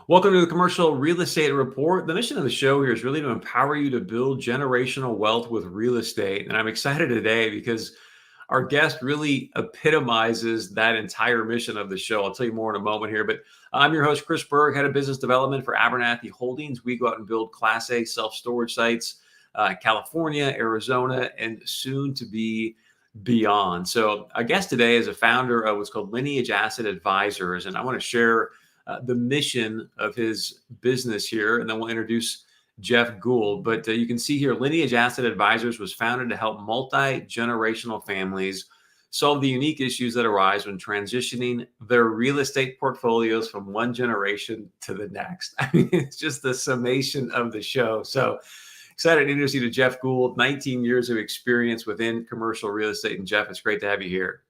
Welcome to the Commercial Real Estate Report. The mission of the show here is really to empower you to build generational wealth with real estate. And I'm excited today because our guest really epitomizes that entire mission of the show. I'll tell you more in a moment here, but I'm your host, Chris Berg, head of business development for Abernathy Holdings. We go out and build Class A self-storage sites, California, Arizona, and soon to be beyond. So our guest today is a founder of what's called Lineage Asset Advisors, and I want to share the mission of his business here, and then we'll introduce Jeff Gould. But you can see here, Lineage Asset Advisors was founded to help multi-generational families solve the unique issues that arise when transitioning their real estate portfolios from one generation to the next. I mean, it's just the summation of the show. So excited to introduce you to Jeff Gould, 19 years of experience within commercial real estate. And Jeff, it's great to have you here.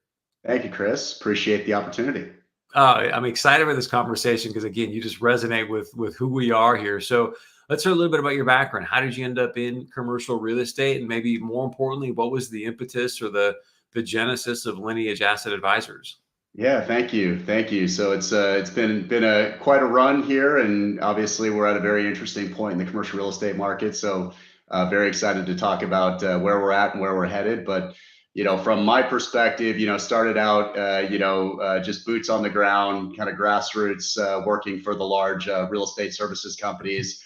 Thank you, Chris. Appreciate the opportunity. I'm excited for this conversation because, again, you just resonate with who we are here. So let's hear a little bit about your background. How did you end up in commercial real estate? And maybe more importantly, what was the impetus or the genesis of Lineage Asset Advisors? Yeah, thank you. Thank you. So it's been quite a run here, and obviously we're at a very interesting point in the commercial real estate market. So very excited to talk about where we're at and where we're headed. But from my perspective, started out, just boots on the ground, kind of grassroots, working for the large real estate services companies,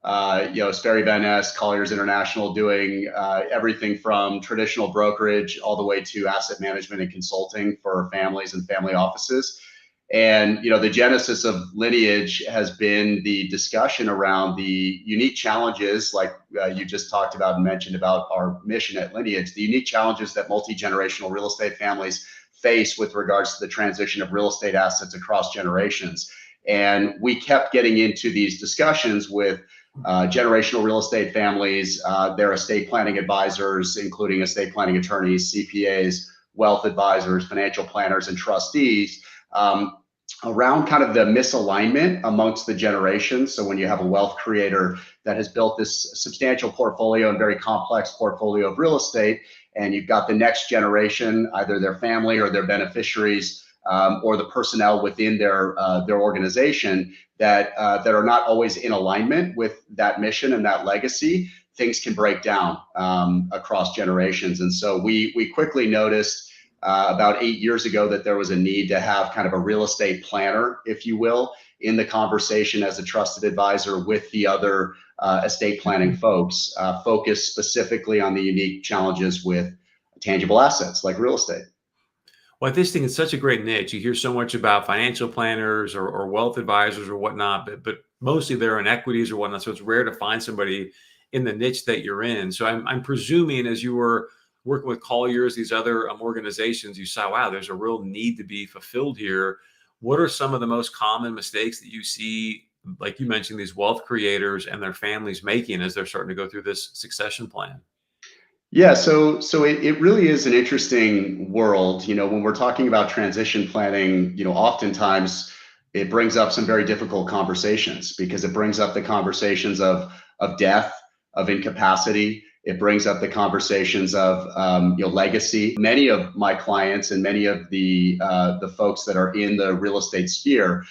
Sperry Van Ness, Colliers International, doing everything from traditional brokerage all the way to asset management and consulting for families and family offices. And, the genesis of Lineage has been the discussion around the unique challenges, like you just talked about and mentioned about our mission at Lineage, the unique challenges that multi-generational real estate families face with regards to the transition of real estate assets across generations. And we kept getting into these discussions with generational real estate families, their estate planning advisors, including estate planning attorneys, CPAs, wealth advisors, financial planners, and trustees, around kind of the misalignment amongst the generations. So when you have a wealth creator that has built this substantial portfolio and very complex portfolio of real estate, and you've got the next generation, either their family or their beneficiaries, or the personnel within their organization that are not always in alignment with that mission and that legacy, things can break down across generations. And so we quickly noticed about 8 years ago that there was a need to have kind of a real estate planner, if you will, in the conversation as a trusted advisor with the other estate planning folks, focused specifically on the unique challenges with tangible assets like real estate. Well, this thing is such a great niche. You hear so much about financial planners or wealth advisors or whatnot, but mostly they're in equities or whatnot. So it's rare to find somebody in the niche that you're in. So I'm presuming as you were working with Colliers, these other organizations, you saw, wow, there's a real need to be fulfilled here. What are some of the most common mistakes that you see, like you mentioned, these wealth creators and their families making as they're starting to go through this succession plan? Yeah, so it really is an interesting world. When we're talking about transition planning, oftentimes it brings up some very difficult conversations because it brings up the conversations of death, of incapacity. It brings up the conversations of legacy. Many of my clients and many of the folks that are in the real estate sphere,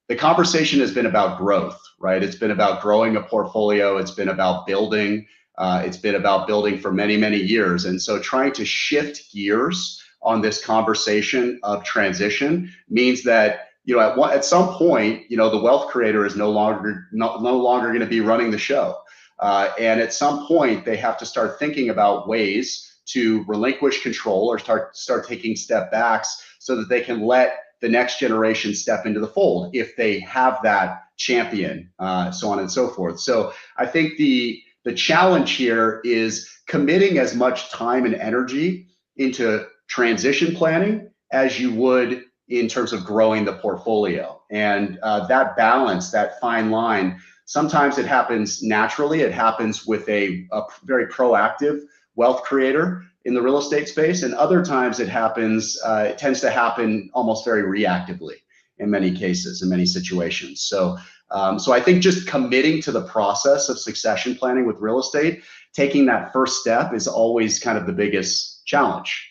the conversation has been about growth, right? It's been about growing a portfolio. It's been about building. It's been about building for many, many years. And so trying to shift gears on this conversation of transition means that at some point, the wealth creator is no longer going to be running the show. And at some point, they have to start thinking about ways to relinquish control or start taking step backs so that they can let the next generation step into the fold if they have that champion, so on and so forth. So I think the challenge here is committing as much time and energy into transition planning as you would in terms of growing the portfolio. And that balance, that fine line, sometimes it happens naturally. It happens with a very proactive wealth creator in the real estate space. And other times it tends to happen almost very reactively in many cases, in many situations. So I think just committing to the process of succession planning with real estate, taking that first step is always kind of the biggest challenge.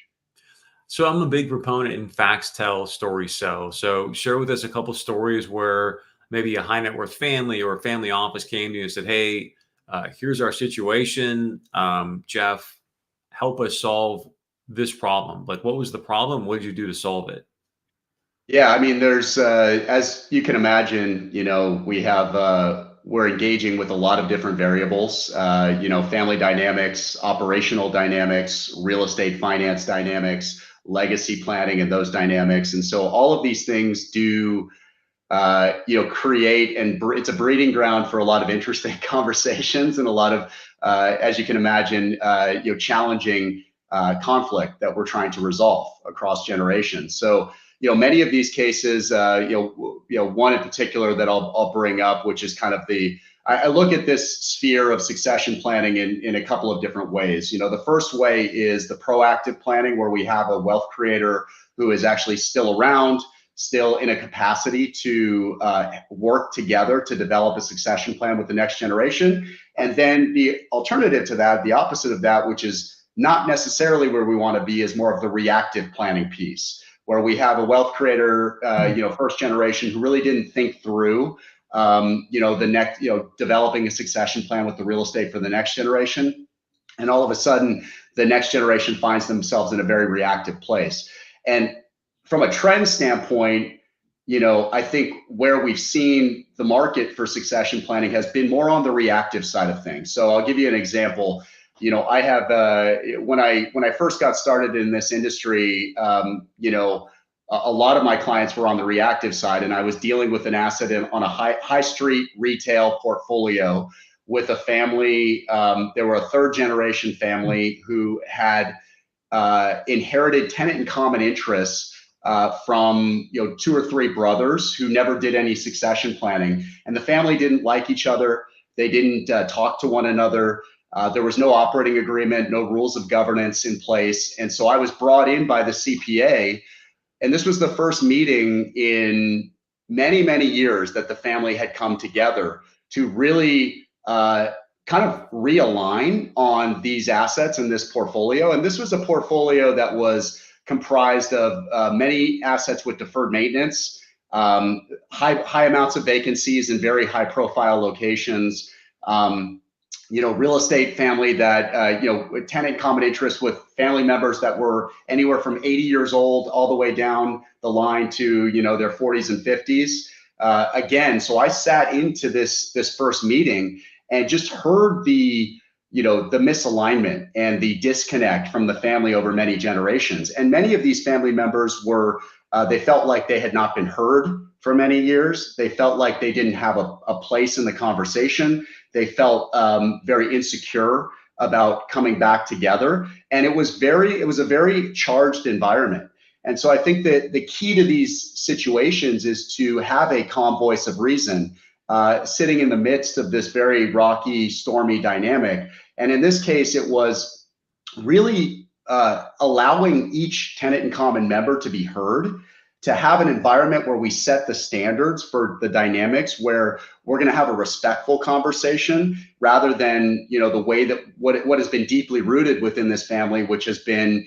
So I'm a big proponent in facts tell, stories sell. So share with us a couple stories where maybe a high net worth family or a family office came to you and said, "Hey, here's our situation. Jeff, help us solve this problem." Like, what was the problem? What did you do to solve it? Yeah, I mean, there's as you can imagine, we're engaging with a lot of different variables. Family dynamics, operational dynamics, real estate finance dynamics, legacy planning, and those dynamics. And so all of these things do create, and it's a breeding ground for a lot of interesting conversations and a lot of, as you can imagine, challenging conflict that we're trying to resolve across generations. So, many of these cases, one in particular that I'll bring up, which is kind of I look at this sphere of succession planning in a couple of different ways. The first way is the proactive planning, where we have a wealth creator who is actually still around, still in a capacity to work together to develop a succession plan with the next generation. And then the alternative to that, the opposite of that, which is not necessarily where we want to be, is more of the reactive planning piece, where we have a wealth creator, first generation, who really didn't think through, developing a succession plan with the real estate for the next generation. And all of a sudden, the next generation finds themselves in a very reactive place. And from a trend standpoint, I think where we've seen the market for succession planning has been more on the reactive side of things. So I'll give you an example. I have when I first got started in this industry, a lot of my clients were on the reactive side, and I was dealing with an asset on a high street retail portfolio with a family. They were a third generation family who had inherited tenant in common interests from two or three brothers who never did any succession planning, and the family didn't like each other. They didn't talk to one another. There was no operating agreement, no rules of governance in place. And so I was brought in by the CPA, and this was the first meeting in many, many years that the family had come together to really kind of realign on these assets in this portfolio. And this was a portfolio that was comprised of many assets with deferred maintenance, high amounts of vacancies in very high profile locations, real estate family that, tenant common interest with family members that were anywhere from 80 years old all the way down the line to, their 40s and 50s. So I sat into this first meeting and just heard the misalignment and the disconnect from the family over many generations. And many of these family members were, they felt like they had not been heard for many years. They felt like they didn't have a place in the conversation. They felt very insecure about coming back together. And it was a very charged environment. And so I think that the key to these situations is to have a calm voice of reason sitting in the midst of this very rocky, stormy dynamic. And in this case, it was really allowing each tenant in common member to be heard, to have an environment where we set the standards for the dynamics, where we're going to have a respectful conversation rather than, the way that what has been deeply rooted within this family, which has been,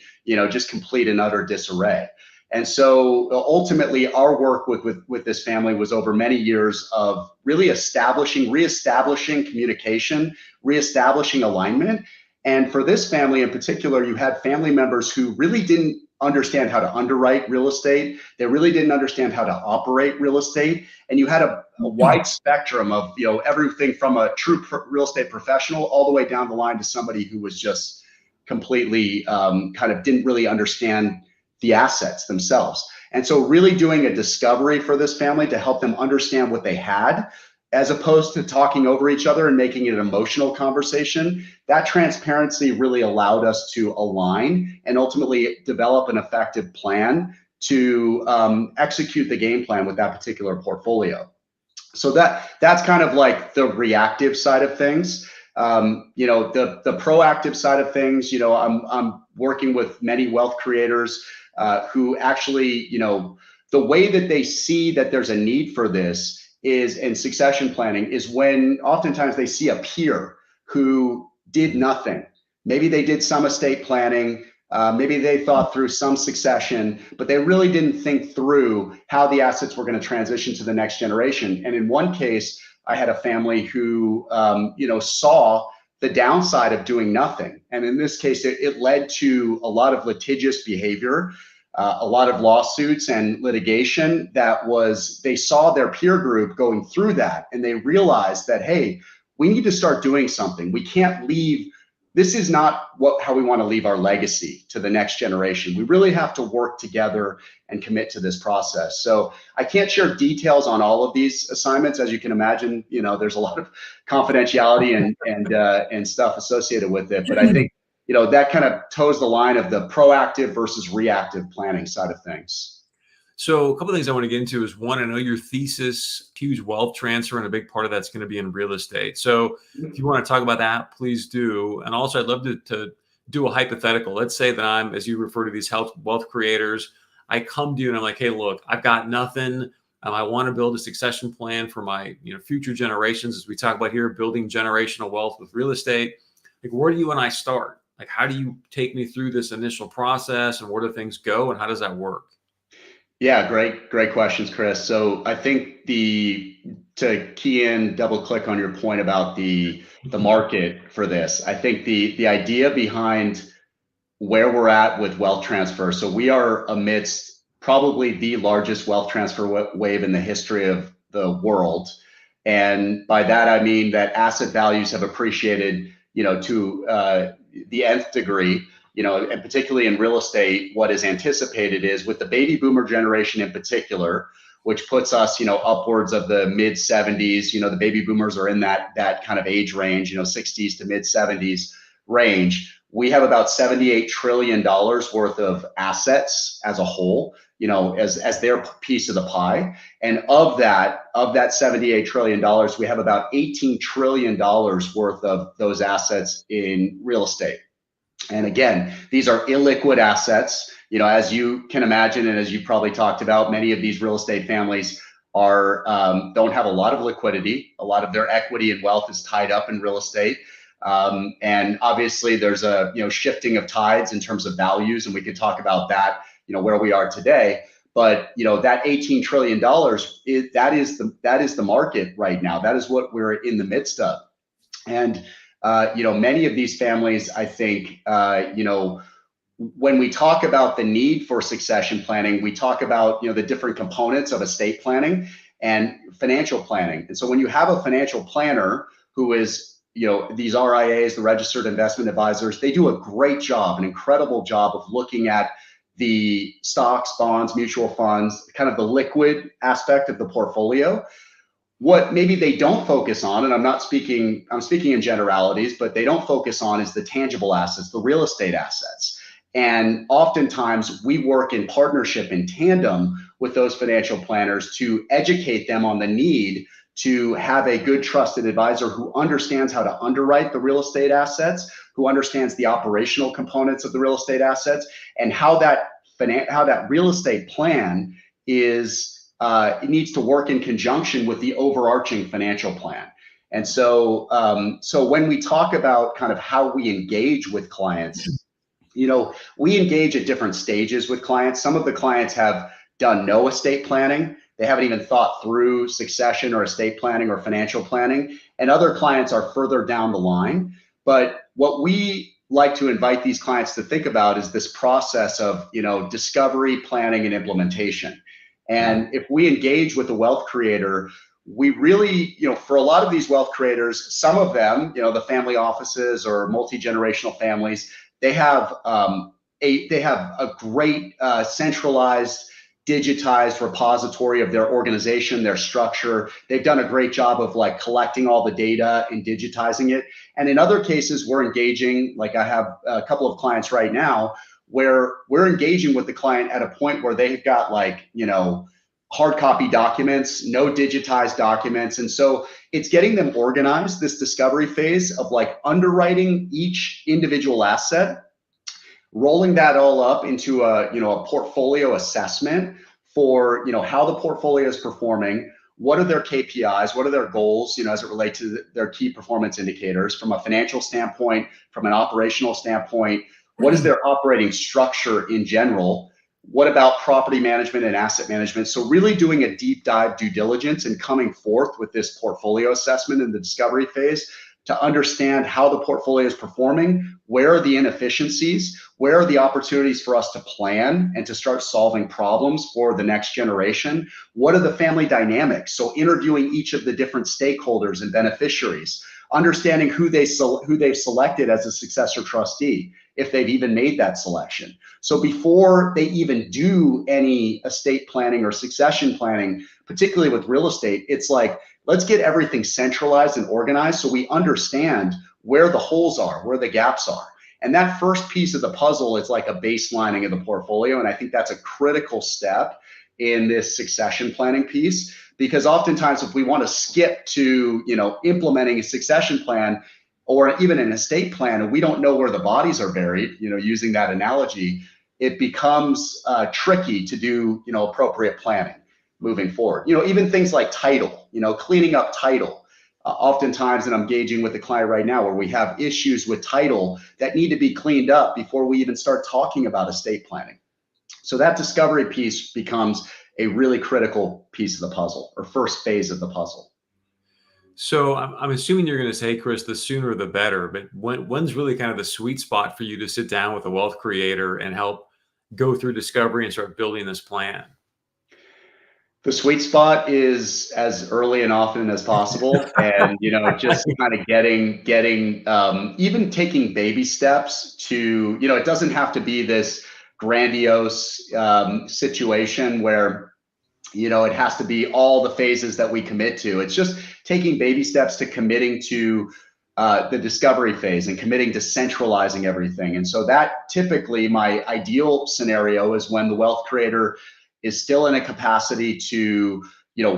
just complete and utter disarray. And so ultimately our work with this family was over many years of really reestablishing communication, reestablishing alignment. And for this family in particular, you had family members who really didn't understand how to underwrite real estate. They really didn't understand how to operate real estate. And you had a wide spectrum of, everything from a true real estate professional all the way down the line to somebody who was just completely kind of didn't really understand the assets themselves. And so really doing a discovery for this family to help them understand what they had, as opposed to talking over each other and making it an emotional conversation. That transparency really allowed us to align and ultimately develop an effective plan to execute the game plan with that particular portfolio. So that's kind of like the reactive side of things. The proactive side of things, I'm working with many wealth creators who actually, the way that they see that there's a need for this is in succession planning is when oftentimes they see a peer who did nothing. Maybe they did some estate planning, Maybe they thought through some succession, but they really didn't think through how the assets were going to transition to the next generation. And in one case, I had a family who, saw the downside of doing nothing. And in this case, it led to a lot of litigious behavior, a lot of lawsuits and litigation they saw their peer group going through that. And they realized that, hey, we need to start doing something. We can't leave. This is not how we want to leave our legacy to the next generation. We really have to work together and commit to this process. So I can't share details on all of these assignments. As you can imagine, there's a lot of confidentiality and stuff associated with it. But I think, that kind of toes the line of the proactive versus reactive planning side of things. So a couple of things I want to get into is one, I know your thesis, huge wealth transfer, and a big part of that's going to be in real estate. So if you want to talk about that, please do. And also I'd love to do a hypothetical. Let's say that I'm, as you refer to these wealth creators, I come to you and I'm like, hey, look, I've got nothing. I want to build a succession plan for my future generations. As we talk about here, building generational wealth with real estate. Like, where do you and I start? Like, how do you take me through this initial process, and where do things go, and how does that work? Yeah, great questions, Chris. So I think to key in, double click on your point about the market for this. I think the idea behind where we're at with wealth transfer. So we are amidst probably the largest wealth transfer wave in the history of the world. And by that, I mean that asset values have appreciated, to the nth degree. And particularly in real estate, what is anticipated is with the baby boomer generation in particular, which puts us, upwards of the mid 70s. The baby boomers are in that kind of age range, 60s to mid 70s range. We have about $78 trillion worth of assets as a whole, as their piece of the pie. And of that $78 trillion, we have about $18 trillion worth of those assets in real estate. And again, these are illiquid assets. As you can imagine, and as you probably talked about, many of these real estate families don't have a lot of liquidity. A lot of their equity and wealth is tied up in real estate. And obviously there's a shifting of tides in terms of values, and we could talk about that, where we are today. But that $18 trillion that is the market right now. That is what we're in the midst of. And many of these families, I think, when we talk about the need for succession planning, we talk about, the different components of estate planning and financial planning. And so when you have a financial planner who is, these RIAs, the registered investment advisors, they do a great job, an incredible job of looking at the stocks, bonds, mutual funds, kind of the liquid aspect of the portfolio. What maybe they don't focus on, and I'm speaking in generalities, but they don't focus on is the tangible assets, the real estate assets. And oftentimes we work in partnership, in tandem with those financial planners to educate them on the need to have a good trusted advisor who understands how to underwrite the real estate assets, who understands the operational components of the real estate assets, and how that real estate plan is it needs to work in conjunction with the overarching financial plan. And so, when we talk about kind of how we engage with clients, we engage at different stages with clients. Some of the clients have done no estate planning. They haven't even thought through succession or estate planning or financial planning. And other clients are further down the line. But what we like to invite these clients to think about is this process of, discovery, planning, and implementation. And if we engage with a wealth creator, we really, for a lot of these wealth creators, some of them, the family offices or multi-generational families, they have a great centralized, digitized repository of their organization, their structure. They've done a great job of collecting all the data and digitizing it. And in other cases, we're engaging, like I have a couple of clients right now, where we're engaging with the client at a point where they've got hard copy documents, no digitized documents. And so it's getting them organized, this discovery phase of underwriting each individual asset, rolling that all up into a portfolio assessment for, how the portfolio is performing. What are their KPIs? What are their goals, as it relates to their key performance indicators from a financial standpoint, from an operational standpoint? What is their operating structure in general? What about property management and asset management? So really doing a deep dive due diligence and coming forth with this portfolio assessment in the discovery phase to understand how the portfolio is performing, where are the inefficiencies, where are the opportunities for us to plan and to start solving problems for the next generation, what are the family dynamics? So interviewing each of the different stakeholders and beneficiaries, understanding who they've selected as a successor trustee, if they've even made that selection. So before they even do any estate planning or succession planning, particularly with real estate, it's like, let's get everything centralized and organized so we understand where the holes are, where the gaps are. And that first piece of the puzzle is like a baselining of the portfolio. And I think that's a critical step in this succession planning piece, because oftentimes if we want to skip to, implementing a succession plan or even an estate plan, and we don't know where the bodies are buried, using that analogy, it becomes tricky to do, appropriate planning moving forward. Even things like title, cleaning up title. Oftentimes, and I'm engaging with the client right now, where we have issues with title that need to be cleaned up before we even start talking about estate planning. So that discovery piece becomes a really critical piece of the puzzle, or first phase of the puzzle. So I'm assuming you're going to say, Chris, the sooner the better, but when's really kind of the sweet spot for you to sit down with a wealth creator and help go through discovery and start building this plan? The sweet spot is as early and often as possible, and just kind of getting even taking baby steps to, it doesn't have to be this grandiose situation where it has to be all the phases that we commit to. It's just taking baby steps to committing to the discovery phase and committing to centralizing everything. And so that typically, my ideal scenario is when the wealth creator is still in a capacity to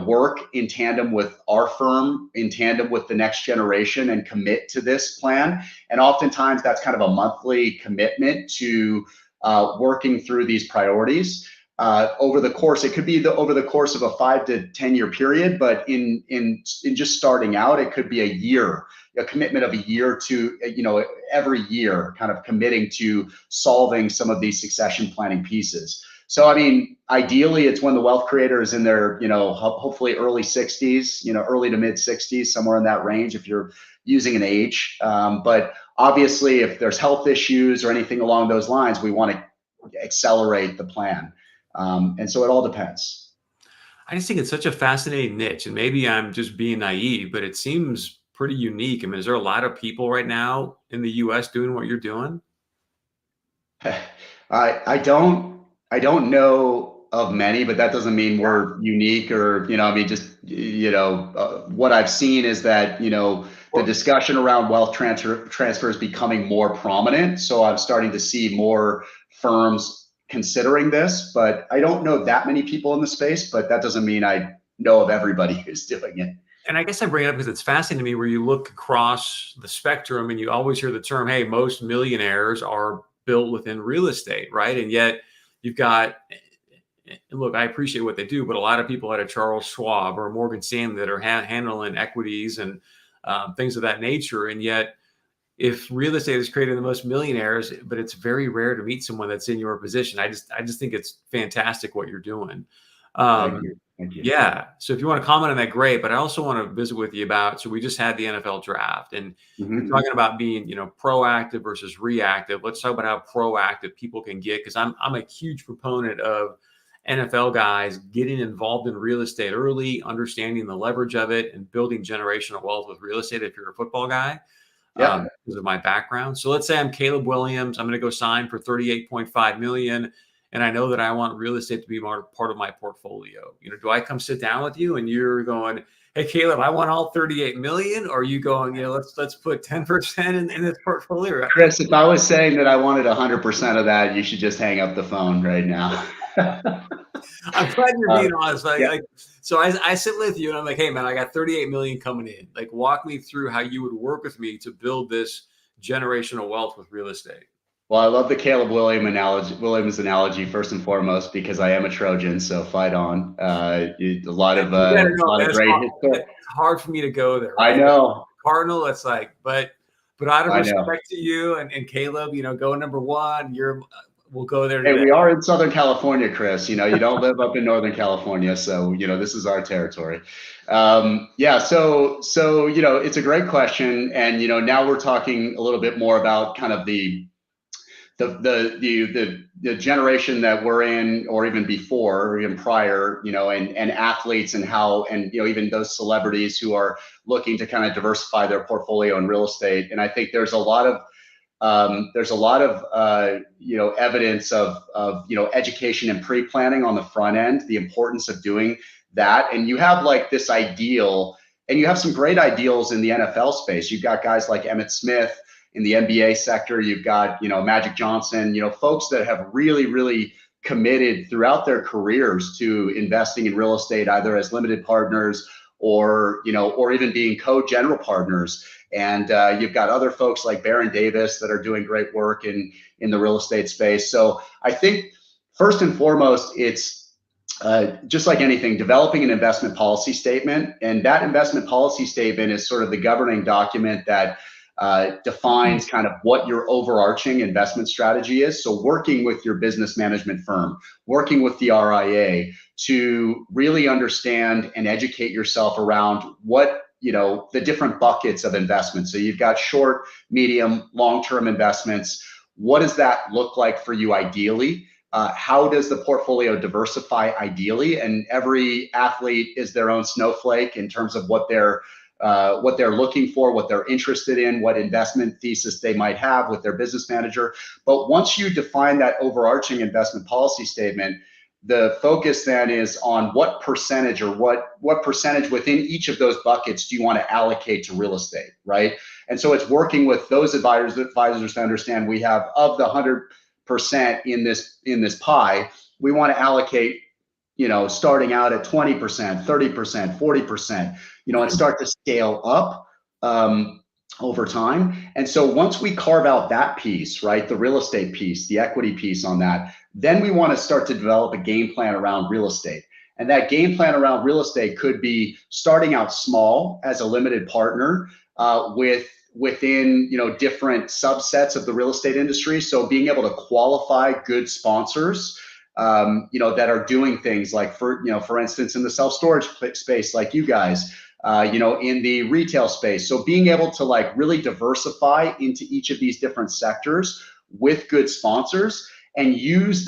work in tandem with our firm, in tandem with the next generation, and commit to this plan. And oftentimes that's kind of a monthly commitment to working through these priorities over the course. It could be over the course of a 5 to 10 year period, but in just starting out, it could be a year, a commitment of a year to every year, kind of committing to solving some of these succession planning pieces. So, I mean, ideally, it's when the wealth creator is in their, hopefully early 60s, early to mid 60s, somewhere in that range, if you're using an age. But obviously, if there's health issues or anything along those lines, we want to accelerate the plan. And so it all depends. I just think it's such a fascinating niche, and maybe I'm just being naive, but it seems pretty unique. I mean, is there a lot of people right now in the US doing what you're doing? I don't know of many, but that doesn't mean we're unique or, what I've seen is that, the discussion around wealth transfer is becoming more prominent. So I'm starting to see more firms considering this, but I don't know that many people in the space, but that doesn't mean I know of everybody who's doing it. And I guess I bring it up because it's fascinating to me where you look across the spectrum and you always hear the term, hey, most millionaires are built within real estate, right? And yet you've got, look, I appreciate what they do, but a lot of people at a Charles Schwab or Morgan Stanley that are handling equities and things of that nature. And yet if real estate is creating the most millionaires, but it's very rare to meet someone that's in your position. I just think it's fantastic what you're doing. Thank you. Thank you. Yeah. So if you want to comment on that, great. But I also want to visit with you about, so we just had the NFL draft and you're talking about being, proactive versus reactive. Let's talk about how proactive people can get, because I'm a huge proponent of NFL guys getting involved in real estate early, understanding the leverage of it and building generational wealth with real estate if you're a football guy. Yeah. Because of my background. So let's say I'm Caleb Williams. I'm going to go sign for $38.5 million. And I know that I want real estate to be part of my portfolio. Do I come sit down with you and you're going, hey, Caleb, I want all 38 million? Or are you going, let's put 10% in this portfolio? Chris, if I was saying that I wanted 100% of that, you should just hang up the phone right now. I'm glad you're being honest. So I sit with you and I'm like, hey, man, I got 38 million coming in. Like, walk me through how you would work with me to build this generational wealth with real estate. Well, I love the Caleb Williams analogy first and foremost, because I am a Trojan, so fight on. A lot of great. It's hard for me to go there. Right? I know. Cardinal, it's like, but But out of I know. respect to you and Caleb, go number one. We'll go there Hey, today. we are in Southern California, Chris. You don't live up in Northern California, so this is our territory. Yeah, so it's a great question, and now we're talking a little bit more about kind of the generation that we're in, or even before, or even prior, and athletes, and how, and even those celebrities who are looking to kind of diversify their portfolio in real estate. And I think there's a lot of evidence of education and pre-planning on the front end, the importance of doing that. And you have like this ideal, and you have some great ideals in the NFL space. You've got guys like Emmitt Smith in the NBA sector. You've got Magic Johnson, folks that have really, really committed throughout their careers to investing in real estate, either as limited partners or even being co-general partners. And you've got other folks like Baron Davis that are doing great work in the real estate space. So I think first and foremost, it's just like anything, developing an investment policy statement. And that investment policy statement is sort of the governing document that defines kind of what your overarching investment strategy is. So working with your business management firm, working with the RIA to really understand and educate yourself around what the different buckets of investments. So you've got short, medium, long-term investments. What does that look like for you ideally? How does the portfolio diversify ideally? And every athlete is their own snowflake in terms of what they're looking for, what they're interested in, what investment thesis they might have with their business manager. But once you define that overarching investment policy statement, the focus then is on what percentage, or what percentage within each of those buckets do you want to allocate to real estate, right? And so it's working with those advisors to understand, we have, of the 100% in this pie, we want to allocate, starting out at 20%, 30%, 40%, and start to scale up over time. And so once we carve out that piece, right, the real estate piece, the equity piece on that, then we want to start to develop a game plan around real estate. And that game plan around real estate could be starting out small as a limited partner within different subsets of the real estate industry. So being able to qualify good sponsors that are doing things like, for instance, in the self-storage space, like you guys, in the retail space. So being able to like really diversify into each of these different sectors with good sponsors, and use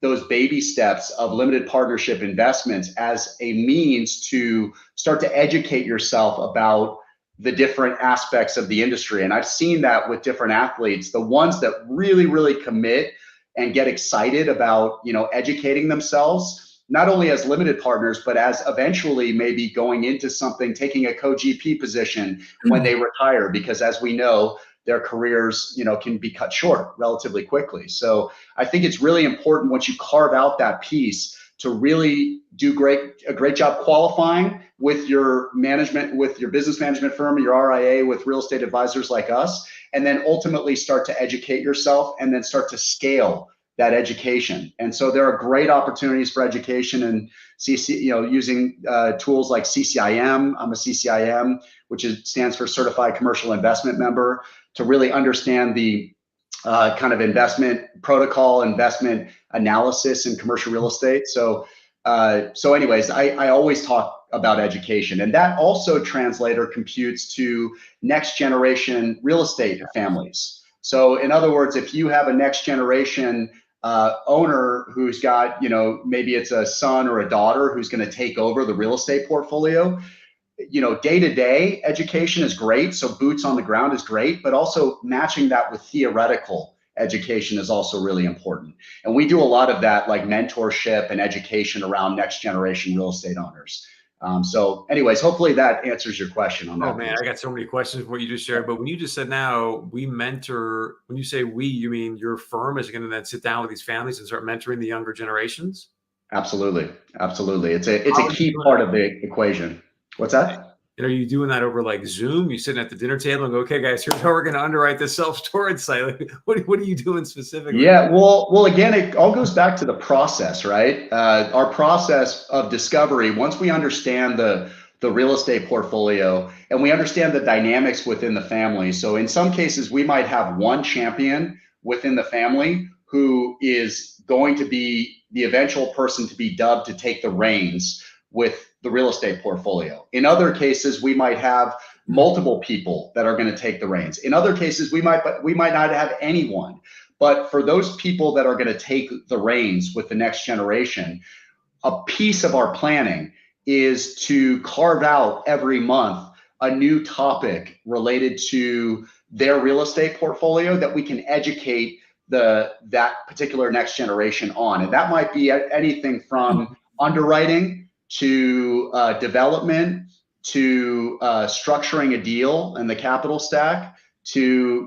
those baby steps of limited partnership investments as a means to start to educate yourself about the different aspects of the industry. And I've seen that with different athletes, the ones that really, really commit and get excited about, educating themselves, not only as limited partners, but as eventually maybe going into something, taking a co-GP position when they retire, because as we know, their careers, can be cut short relatively quickly. So I think it's really important, once you carve out that piece, to really do a great job qualifying with your management, with your business management firm, your RIA, with real estate advisors like us, and then ultimately start to educate yourself, and then start to scale that education. And so there are great opportunities for education and using tools like CCIM. I'm a CCIM, which stands for Certified Commercial Investment Member, to really understand the kind of investment protocol, investment analysis in commercial real estate. So anyways, I always talk about education, and that also computes to next generation real estate families. So in other words, if you have a next generation owner who's got, maybe it's a son or a daughter who's going to take over the real estate portfolio, day-to-day education is great. So boots on the ground is great, but also matching that with theoretical education is also really important. And we do a lot of that, like mentorship and education around next generation real estate owners. So anyways, hopefully that answers your question on that. Oh man, I got so many questions for what you just shared. But when you just said now we mentor, when you say we, you mean your firm is going to then sit down with these families and start mentoring the younger generations? Absolutely. It's a key part of the equation. What's that? And are you doing that over like Zoom? You sitting at the dinner table and go, okay, guys, here's how we're going to underwrite this self-storage site. Like, what are you doing specifically? Yeah, well, again, it all goes back to the process, right? Our process of discovery. Once we understand the the real estate portfolio, and we understand the dynamics within the family. So in some cases, we might have one champion within the family who is going to be the eventual person to be dubbed to take the reins with the real estate portfolio. In other cases, we might have multiple people that are going to take the reins. In other cases, we might not have anyone. But for those people that are going to take the reins with the next generation, a piece of our planning is to carve out every month a new topic related to their real estate portfolio that we can educate that particular next generation on. And that might be anything from underwriting to development to structuring a deal and the capital stack to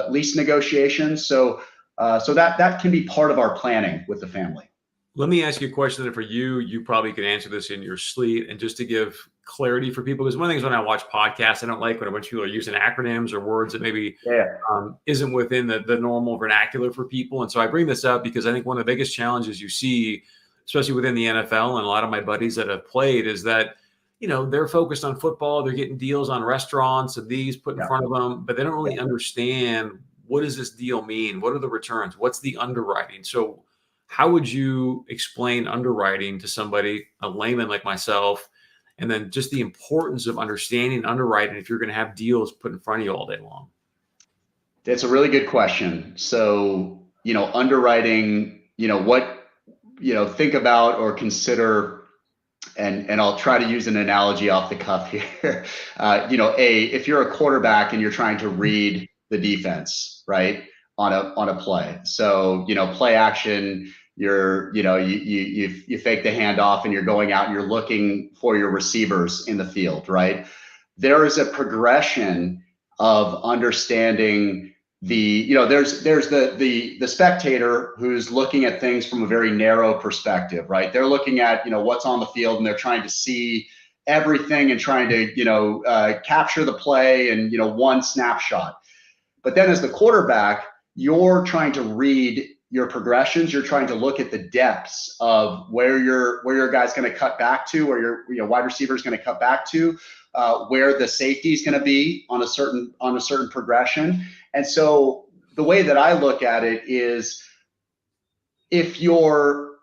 lease negotiations. So that can be part of our planning with the family. Let me ask you a question that for you, you probably could answer this in your sleep. And just to give clarity for people, because one of the things when I watch podcasts, I don't like when a bunch of people are using acronyms or words that maybe isn't within the normal vernacular for people. And so I bring this up because I think one of the biggest challenges you see, especially within the NFL, and a lot of my buddies that have played, is that they're focused on football, they're getting deals on restaurants and these put in front of them, but they don't really understand, what does this deal mean? What are the returns? What's the underwriting? So how would you explain underwriting to somebody, a layman like myself, and then just the importance of understanding underwriting if you're going to have deals put in front of you all day long? That's a really good question. So, underwriting, think about or consider, and I'll try to use an analogy off the cuff here. If you're a quarterback and you're trying to read the defense, right, on a play. So, play action, you fake the handoff and you're going out and you're looking for your receivers in the field, right? There is a progression of understanding there's the spectator who's looking at things from a very narrow perspective, right? They're looking at, what's on the field and they're trying to see everything and trying to, capture the play and, one snapshot. But then as the quarterback, you're trying to read your progressions. You're trying to look at the depths of where your guy's going to cut back to, where your wide receiver is going to cut back to, where the safety is going to be on a certain progression. And so the way that I look at it is, if you're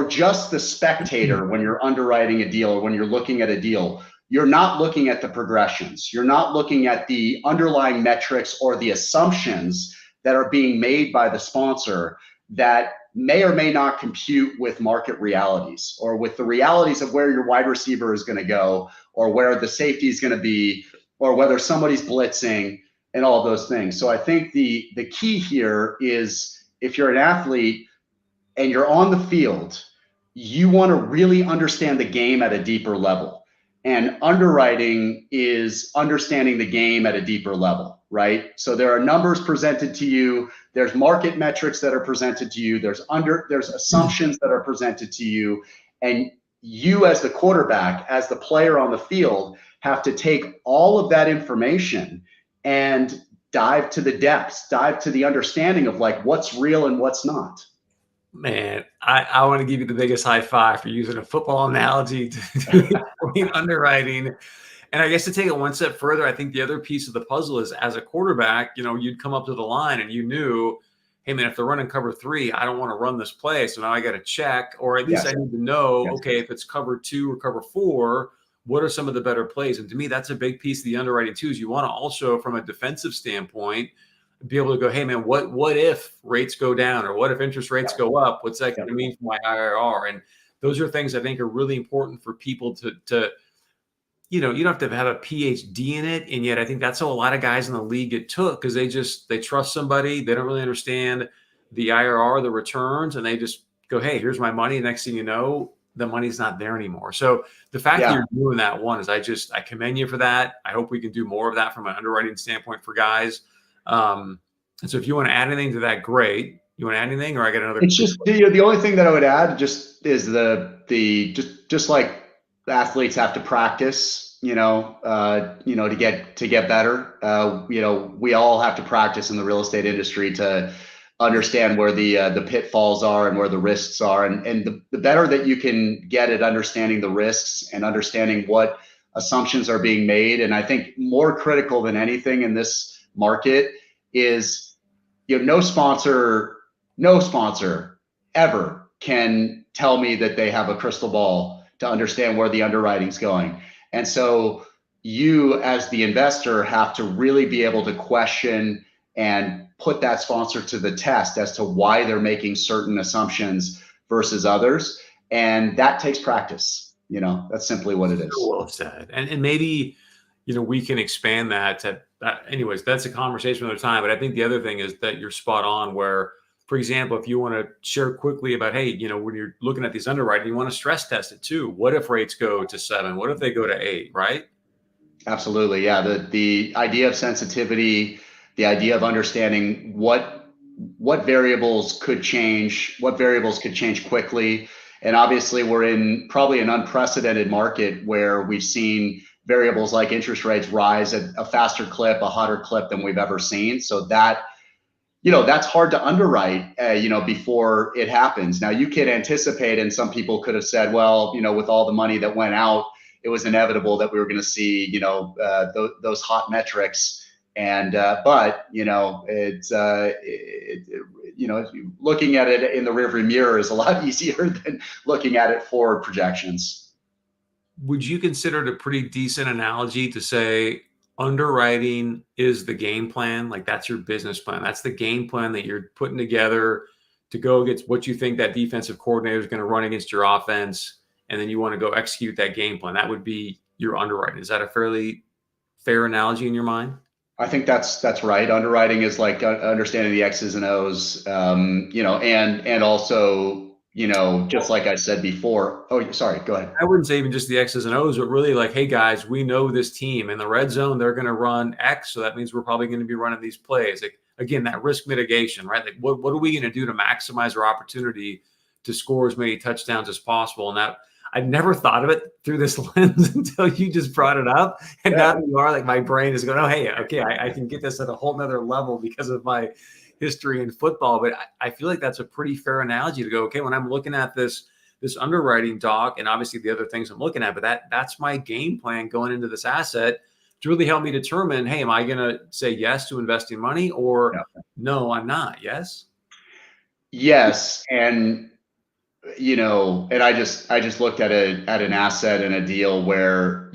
just the spectator when you're underwriting a deal or when you're looking at a deal, you're not looking at the progressions. You're not looking at the underlying metrics or the assumptions that are being made by the sponsor that may or may not compute with market realities or with the realities of where your wide receiver is going to go or where the safety is going to be or whether somebody's blitzing and all of those things. So I think the key here is, if you're an athlete and you're on the field, you want to really understand the game at a deeper level. And underwriting is understanding the game at a deeper level, right? So there are numbers presented to you. There's market metrics that are presented to you. There's assumptions that are presented to you. And you as the quarterback, as the player on the field, have to take all of that information and dive to the depths, dive to the understanding of what's real and what's not. Man, I want to give you the biggest high five for using a football analogy to explain underwriting. And I guess to take it one step further, I think the other piece of the puzzle is, as a quarterback, you'd come up to the line and you knew, hey man, if they're running cover 3, I don't want to run this play. So now I got to check, or at least I need to know, okay, if it's cover 2 or cover 4, what are some of the better plays? And to me, that's a big piece of the underwriting too, is you want to also, from a defensive standpoint, be able to go, hey man, what if rates go down, or what if interest rates go up? What's that going to mean for my IRR? And those are things I think are really important for people to you don't have to have a PhD in it. And yet I think that's how a lot of guys in the league get took, because they trust somebody. They don't really understand the IRR, the returns, and they just go, hey, here's my money. Next thing you know, the money's not there anymore. So the fact that you're doing that, one, is I commend you for that. I hope we can do more of that from an underwriting standpoint for guys. And so if you want to add anything to that, great. You want to add anything, or I got another? It's just the only thing that I would add just is just like athletes have to practice, to get better. We all have to practice in the real estate industry to understand where the pitfalls are and where the risks are. And the better that you can get at understanding the risks and understanding what assumptions are being made. And I think more critical than anything in this market is, no sponsor ever can tell me that they have a crystal ball to understand where the underwriting's going. And so you as the investor have to really be able to question and put that sponsor to the test as to why they're making certain assumptions versus others. And that takes practice. That's simply what it is. So well said. And maybe, we can expand that to, anyways, that's a conversation another time. But I think the other thing is that you're spot on where, for example, if you want to share quickly about, hey, when you're looking at these underwriting, you want to stress test it too. What if rates go to 7? What if they go to 8, right? Absolutely. Yeah. The idea of sensitivity, the idea of understanding what variables could change, what variables could change quickly. And obviously we're in probably an unprecedented market where we've seen variables like interest rates rise at a faster clip, a hotter clip than we've ever seen. So that's hard to underwrite, before it happens. Now you can anticipate, and some people could have said, well, with all the money that went out, it was inevitable that we were going to see, those hot metrics. And but it's looking at it in the rearview mirror is a lot easier than looking at it forward projections. Would you consider it a pretty decent analogy to say underwriting is the game plan? Like that's your business plan. That's the game plan that you're putting together to go against what you think that defensive coordinator is going to run against your offense. And then you want to go execute that game plan. That would be your underwriting. Is that a fairly fair analogy in your mind? I think that's right. Underwriting is like understanding the X's and O's, and also, just like I said before. Oh, sorry, go ahead. I wouldn't say even just the X's and O's, but really like, hey guys, we know this team in the red zone, they're going to run X. So that means we're probably going to be running these plays. Like, again, that risk mitigation, right? Like what are we going to do to maximize our opportunity to score as many touchdowns as possible? And that I'd never thought of it through this lens until you just brought it up. And Yeah. now you are like, my brain is going, oh, hey, okay, I can get this at a whole nother level because of my history in football. But I feel like that's a pretty fair analogy to go, okay, when I'm looking at this underwriting doc and obviously the other things I'm looking at, but that's my game plan going into this asset to really help me determine, hey, am I going to say yes to investing money or no, I'm not? Yes. Yes. And and I just looked at an asset and a deal where,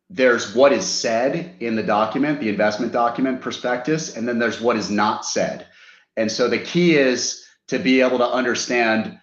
there's what is said in the document, the investment document prospectus, and then there's what is not said. And so the key is to be able to understand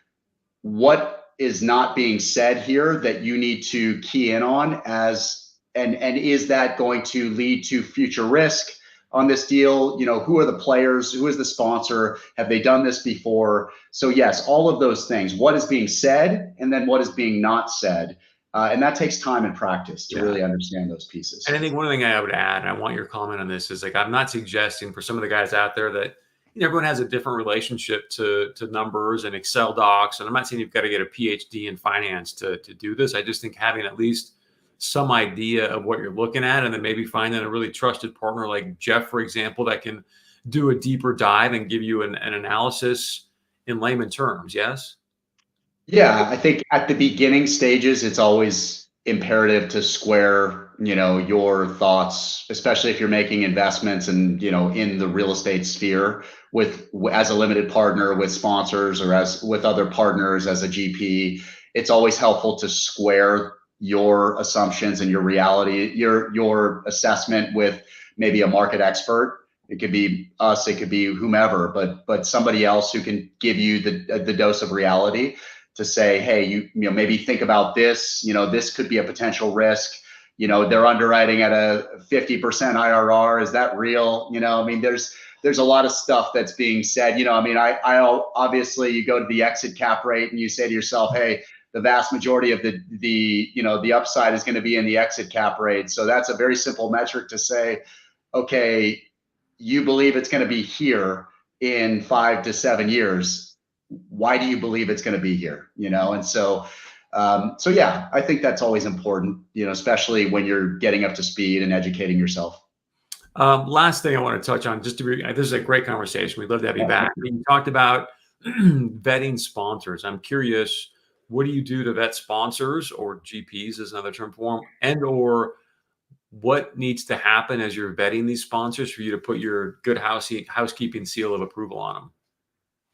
what is not being said here that you need to key in on and is that going to lead to future risk on this deal? Who are the players? Who is the sponsor? Have they done this before? So yes, all of those things, what is being said and then what is being not said. And that takes time and practice to really understand those pieces. And I think one thing I would add, and I want your comment on this, is like, I'm not suggesting for some of the guys out there that everyone has a different relationship to numbers and Excel docs. And I'm not saying you've got to get a PhD in finance to do this. I just think having at least some idea of what you're looking at, and then maybe finding a really trusted partner like Jeff, for example, that can do a deeper dive and give you an analysis in layman terms. Yes. Yeah, I think at the beginning stages, it's always imperative to square, your thoughts, especially if you're making investments and, in the real estate sphere as a limited partner with sponsors or as with other partners as a GP. It's always helpful to square your assumptions and your reality, your assessment with maybe a market expert. It could be us, it could be whomever, but somebody else who can give you the dose of reality to say, hey, you maybe think about this, this could be a potential risk. They're underwriting at a 50% IRR. Is that real? There's a lot of stuff that's being said. I obviously you go to the exit cap rate and you say to yourself, hey, the vast majority of the upside is going to be in the exit cap rate. So that's a very simple metric to say, okay, you believe it's going to be here in 5 to 7 years. Why do you believe it's going to be here? And so yeah, I think that's always important, especially when you're getting up to speed and educating yourself. Last thing I want to touch on, just to be, this is a great conversation. We'd love to have you back. You talked about vetting sponsors. I'm curious, what do you do to vet sponsors, or GPs is another term for them, and or what needs to happen as you're vetting these sponsors for you to put your good housekeeping seal of approval on them?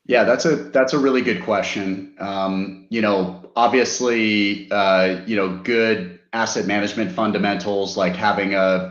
Yeah, that's a really good question. Obviously, good asset management fundamentals, like having a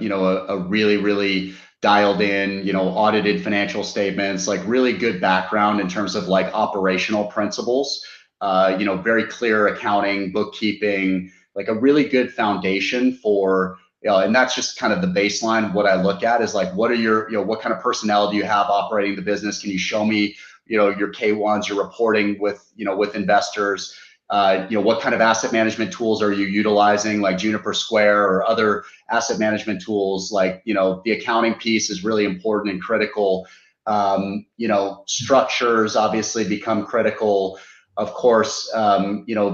really, really dialed in, audited financial statements, like really good background in terms of like operational principles, very clear accounting, bookkeeping, like a really good foundation for, and that's just kind of the baseline. What I look at is like, what are your, what kind of personnel do you have operating the business? Can you show me your K1s, your reporting with investors, what kind of asset management tools are you utilizing, like Juniper Square or other asset management tools? Like, the accounting piece is really important and critical. Structures obviously become critical. Of course,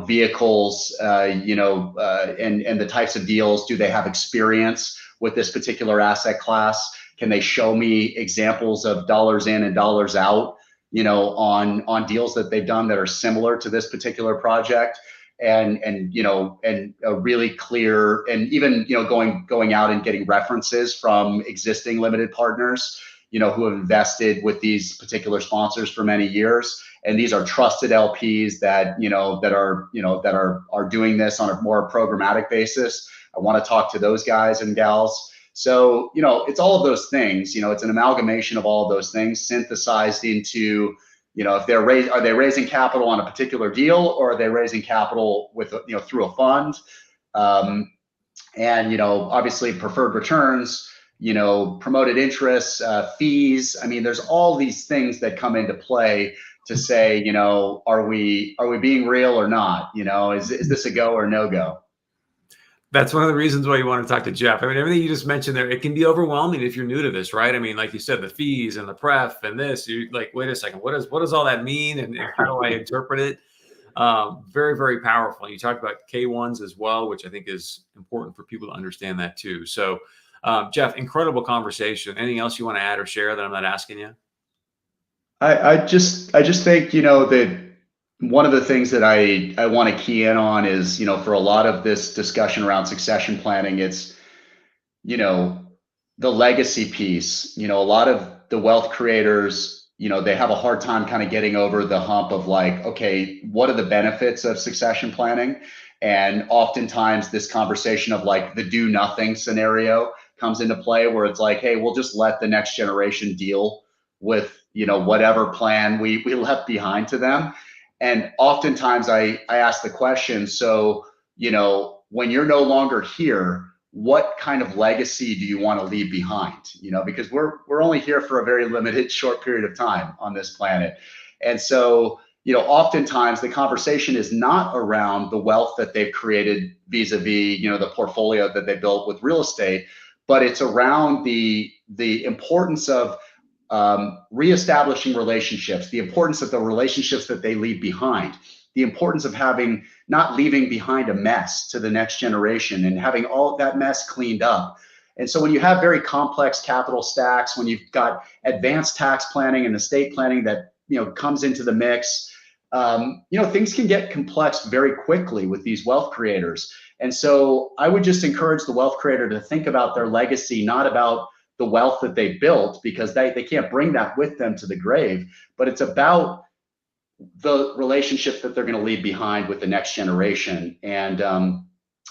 vehicles, and the types of deals. Do they have experience with this particular asset class? Can they show me examples of dollars in and dollars out, on deals that they've done that are similar to this particular project? And a really clear, and even going out and getting references from existing limited partners, who have invested with these particular sponsors for many years, and these are trusted LPs that are doing this on a more programmatic basis. I want to talk to those guys and gals. So, it's all of those things. It's an amalgamation of all of those things synthesized into, if are they raising capital on a particular deal, or are they raising capital with, through a fund? And, obviously preferred returns, promoted interests, fees. I mean, there's all these things that come into play to say, are we being real or not? Is this a go or no go? That's one of the reasons why you want to talk to Jeff. I mean, everything you just mentioned there, it can be overwhelming if you're new to this, right? I mean, like you said, the fees and the pref and this, you're like, wait a second, what does all that mean? And how do I interpret it? Very, very powerful. You talked about K1s as well, which I think is important for people to understand that too. So, Jeff, incredible conversation. Anything else you want to add or share that I'm not asking you? I just think, that one of the things that I want to key in on is, for a lot of this discussion around succession planning, it's, the legacy piece. A lot of the wealth creators, they have a hard time kind of getting over the hump of like, okay, what are the benefits of succession planning? And oftentimes this conversation of like the do nothing scenario comes into play, where it's like, hey, we'll just let the next generation deal with, whatever plan we left behind to them. And oftentimes I ask the question, so, when you're no longer here, what kind of legacy do you want to leave behind? Because we're only here for a very limited short period of time on this planet. And so, oftentimes the conversation is not around the wealth that they've created vis-a-vis, the portfolio that they built with real estate, but it's around the importance of reestablishing relationships, the importance of the relationships that they leave behind, the importance of not leaving behind a mess to the next generation and having all of that mess cleaned up. And so when you have very complex capital stacks, when you've got advanced tax planning and estate planning that, comes into the mix, things can get complex very quickly with these wealth creators. And so I would just encourage the wealth creator to think about their legacy, not about the wealth that they built, because they can't bring that with them to the grave, but it's about the relationship that they're going to leave behind with the next generation. And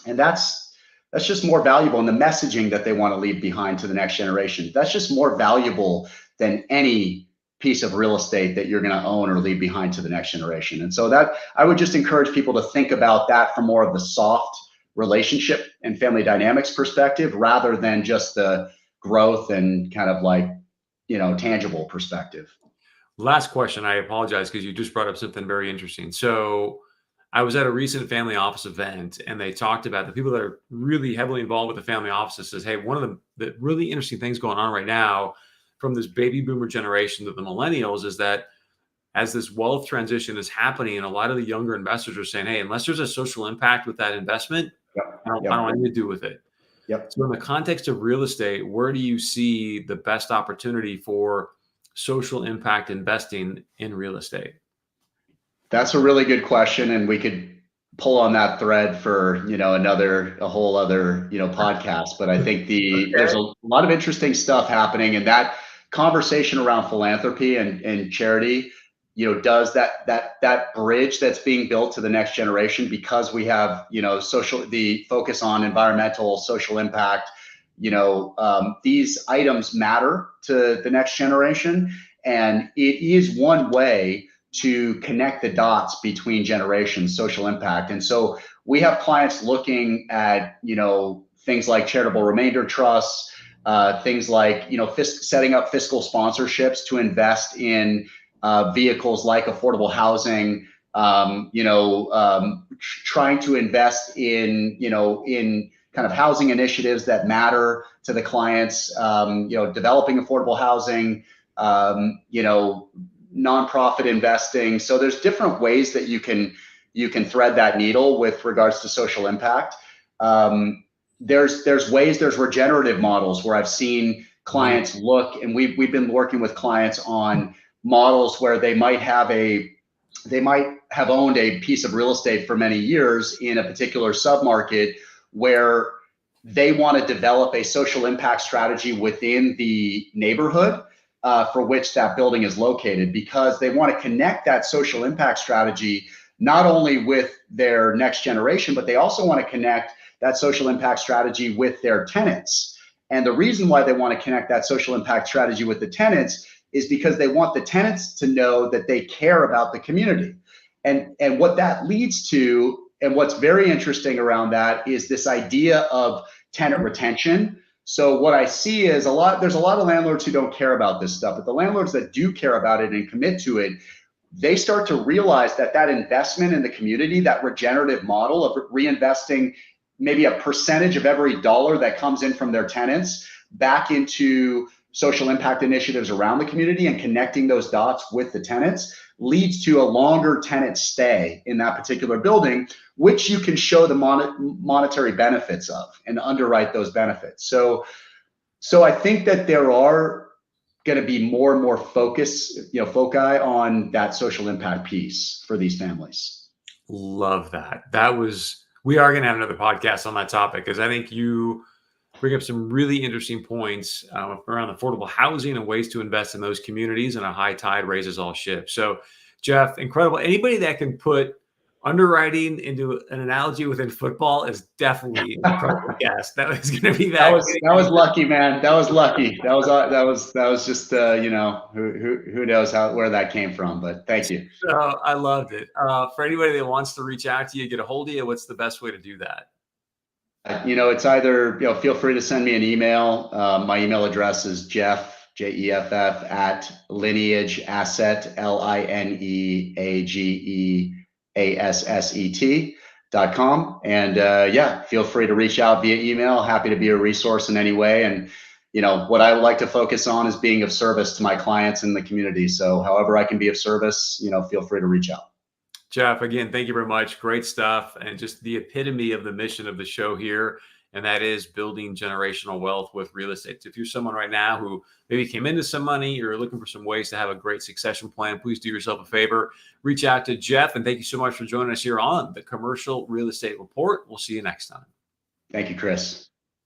that's just more valuable. And the messaging that they want to leave behind to the next generation, that's just more valuable than any piece of real estate that you're going to own or leave behind to the next generation. And so that I would just encourage people to think about that from more of the soft relationship and family dynamics perspective, rather than just the growth and kind of like, tangible perspective. Last question. I apologize because you just brought up something very interesting. So I was at a recent family office event, and they talked about the people that are really heavily involved with the family offices says, hey, one of the really interesting things going on right now from this baby boomer generation to the millennials is that as this wealth transition is happening, and a lot of the younger investors are saying, hey, unless there's a social impact with that investment, Yep. I don't want anything to do with it. Yep. So in the context of real estate, where do you see the best opportunity for social impact investing in real estate? That's a really good question, and we could pull on that thread for a whole other podcast. But I think there's Okay. a lot of interesting stuff happening, and that conversation around philanthropy and charity, does that bridge that's being built to the next generation, because we have the focus on environmental social impact. These items matter to the next generation, and it is one way to connect the dots between generations, social impact. And so we have clients looking at, things like charitable remainder trusts, things like, setting up fiscal sponsorships to invest in vehicles like affordable housing, trying to invest in kind of housing initiatives that matter to the clients, developing affordable housing, nonprofit investing. So there's different ways that you can thread that needle with regards to social impact. There's regenerative models where I've seen clients look, and we've been working with clients on models where they might have owned a piece of real estate for many years in a particular submarket, where they want to develop a social impact strategy within the neighborhood for which that building is located, because they want to connect that social impact strategy not only with their next generation, but they also want to connect that social impact strategy with their tenants. And the reason why they want to connect that social impact strategy with the tenants is because they want the tenants to know that they care about the community. And what that leads to, and what's very interesting around that, is this idea of tenant retention. So what I see is there's a lot of landlords who don't care about this stuff, but the landlords that do care about it and commit to it, they start to realize that investment in the community, that regenerative model of reinvesting maybe a percentage of every dollar that comes in from their tenants back into social impact initiatives around the community and connecting those dots with the tenants, leads to a longer tenant stay in that particular building, which you can show the monetary benefits of and underwrite those benefits. So I think that there are going to be more and more foci on that social impact piece for these families. Love that. We are going to have another podcast on that topic, because I think you bring up some really interesting points around affordable housing and ways to invest in those communities, and a high tide raises all ships. So, Jeff, incredible. Anybody that can put underwriting into an analogy within football is definitely an incredible guest. That was going to be that was lucky, man. That was lucky. That was just who knows where that came from. But thank you. So I loved it. For anybody that wants to reach out to you, get a hold of you, what's the best way to do that? It's either, feel free to send me an email. My email address is Jeff, Jeff, at Lineage Asset, LineageAsset.com. And feel free to reach out via email. Happy to be a resource in any way. And what I like to focus on is being of service to my clients in the community. So however I can be of service, feel free to reach out. Jeff, again, thank you very much. Great stuff. And just the epitome of the mission of the show here. And that is building generational wealth with real estate. So if you're someone right now who maybe came into some money, or looking for some ways to have a great succession plan, please do yourself a favor. Reach out to Jeff. And thank you so much for joining us here on the Commercial Real Estate Report. We'll see you next time. Thank you, Chris.